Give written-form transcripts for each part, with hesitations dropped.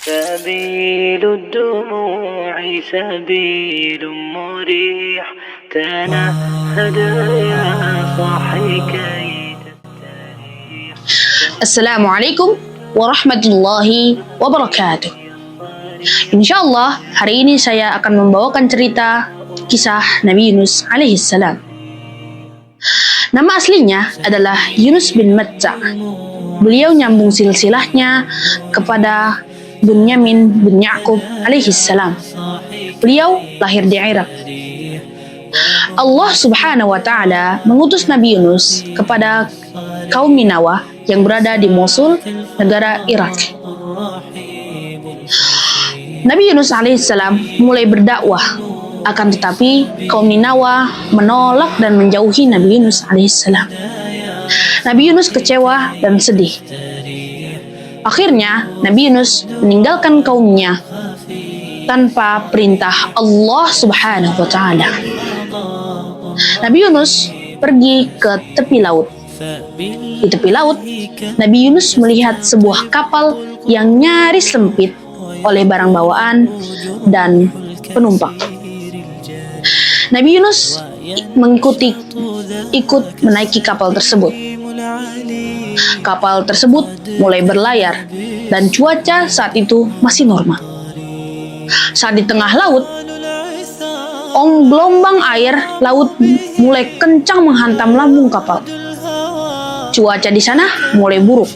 سبيل الدموع سبيل مريح تنهد يا صاحي كي تستريح. Assalamualaikum warahmatullahi wabarakatuh. Insyaallah hari ini saya akan membawakan cerita kisah Nabi Yunus alaihissalam. Nama aslinya adalah Yunus bin Matta. Beliau nyambung silsilahnya kepada Bunyamin bin Ya'qub alaihissalam. Beliau lahir di Irak. Allah subhanahu wa ta'ala mengutus Nabi Yunus kepada kaum Ninawa yang berada di Mosul, negara Irak. Nabi Yunus alaihissalam mulai berdakwah, akan tetapi kaum Ninawa menolak dan menjauhi Nabi Yunus alaihissalam. Nabi Yunus kecewa dan sedih. Akhirnya Nabi Yunus meninggalkan kaumnya tanpa perintah Allah subhanahu wa ta'ala. Nabi Yunus pergi ke tepi laut. Di tepi laut, Nabi Yunus melihat sebuah kapal yang nyaris sempit oleh barang bawaan dan penumpang. Nabi Yunus ikut menaiki kapal tersebut. Kapal tersebut mulai berlayar dan cuaca saat itu masih normal. Saat di tengah laut, gelombang air laut mulai kencang menghantam lambung kapal. Cuaca di sana mulai buruk.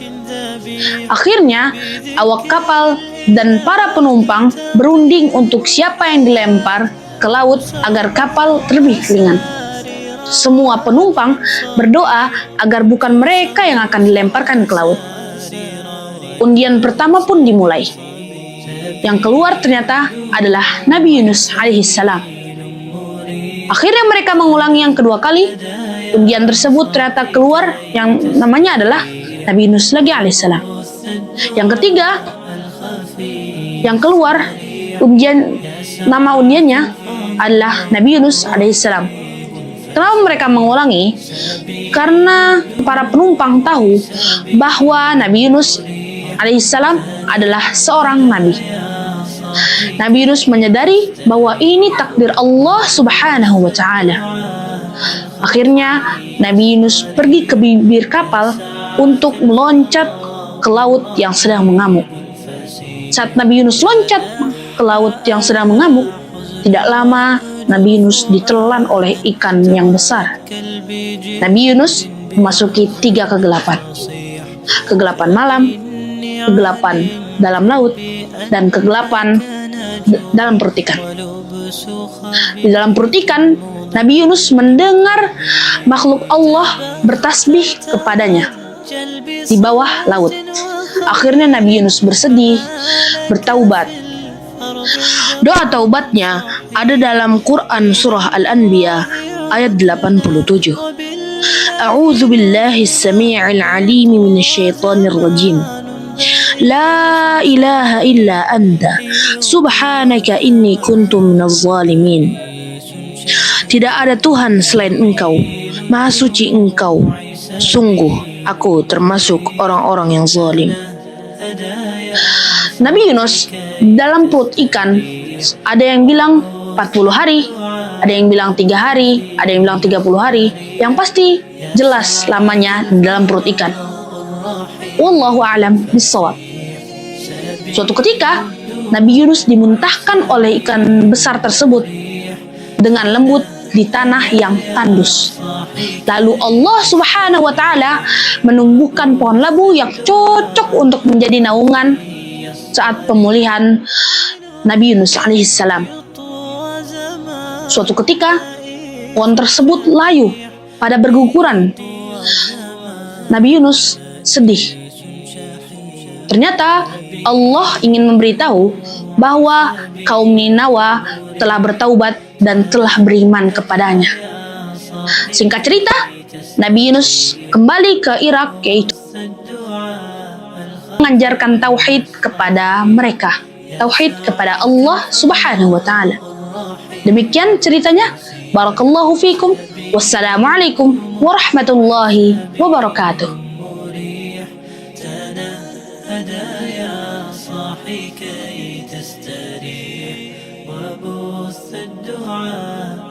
Akhirnya, awak kapal dan para penumpang berunding untuk siapa yang dilempar ke laut agar kapal terlebih ringan. Semua penumpang berdoa agar bukan mereka yang akan dilemparkan ke laut. Undian pertama pun dimulai. Yang keluar ternyata adalah Nabi Yunus alaihissalam. Akhirnya mereka mengulangi yang kedua kali. Undian tersebut ternyata keluar yang namanya adalah Nabi Yunus lagi alaihissalam. Yang ketiga, yang keluar nama undiannya adalah Nabi Yunus alaihissalam. Kenapa mereka mengulangi? Karena para penumpang tahu bahwa Nabi Yunus alaihissalam adalah seorang nabi. Nabi Yunus menyadari bahwa ini takdir Allah subhanahu wa ta'ala. Akhirnya Nabi Yunus pergi ke bibir kapal untuk meloncat ke laut yang sedang mengamuk. Saat Nabi Yunus loncat ke laut yang sedang mengamuk, tidak lama Nabi Yunus ditelan oleh ikan yang besar. Nabi Yunus memasuki 3 kegelapan. Kegelapan malam, kegelapan dalam laut, dan kegelapan dalam perut ikan. Di dalam perut ikan, Nabi Yunus mendengar makhluk Allah bertasbih kepadanya di bawah laut. Akhirnya Nabi Yunus bersedih, bertaubat. Doa taubatnya ada dalam Quran surah Al-Anbiya ayat 87. A'udzu billahi as-sami'il 'alim minasyaitonir rajim. La ilaha illa anta subhanaka inni kuntu minaz zalimin. Tidak ada Tuhan selain Engkau, Maha suci Engkau. Sungguh aku termasuk orang-orang yang zalim. Nabi Yunus dalam perut ikan, ada yang bilang 40 hari, ada yang bilang 3 hari, ada yang bilang 30 hari. Yang pasti jelas lamanya dalam perut ikan. Wallahu a'lam bishawab. Suatu ketika, Nabi Yunus dimuntahkan oleh ikan besar tersebut dengan lembut di tanah yang tandus. Lalu Allah subhanahu wa ta'ala menumbuhkan pohon labu yang cocok untuk menjadi naungan saat pemulihan Nabi Yunus alaihissalam. Suatu ketika, pohon tersebut layu pada berguguran. Nabi Yunus sedih. Ternyata Allah ingin memberitahu bahwa kaum Ninawa telah bertaubat dan telah beriman kepadanya. Singkat cerita, Nabi Yunus kembali ke Irak, yaitu mengajarkan tauhid kepada mereka, tauhid kepada Allah subhanahu wa ta'ala. Demikian ceritanya. Barakallahu fikum. Wassalamualaikum warahmatullahi wabarakatuh. كي تستريح وبث الدعاء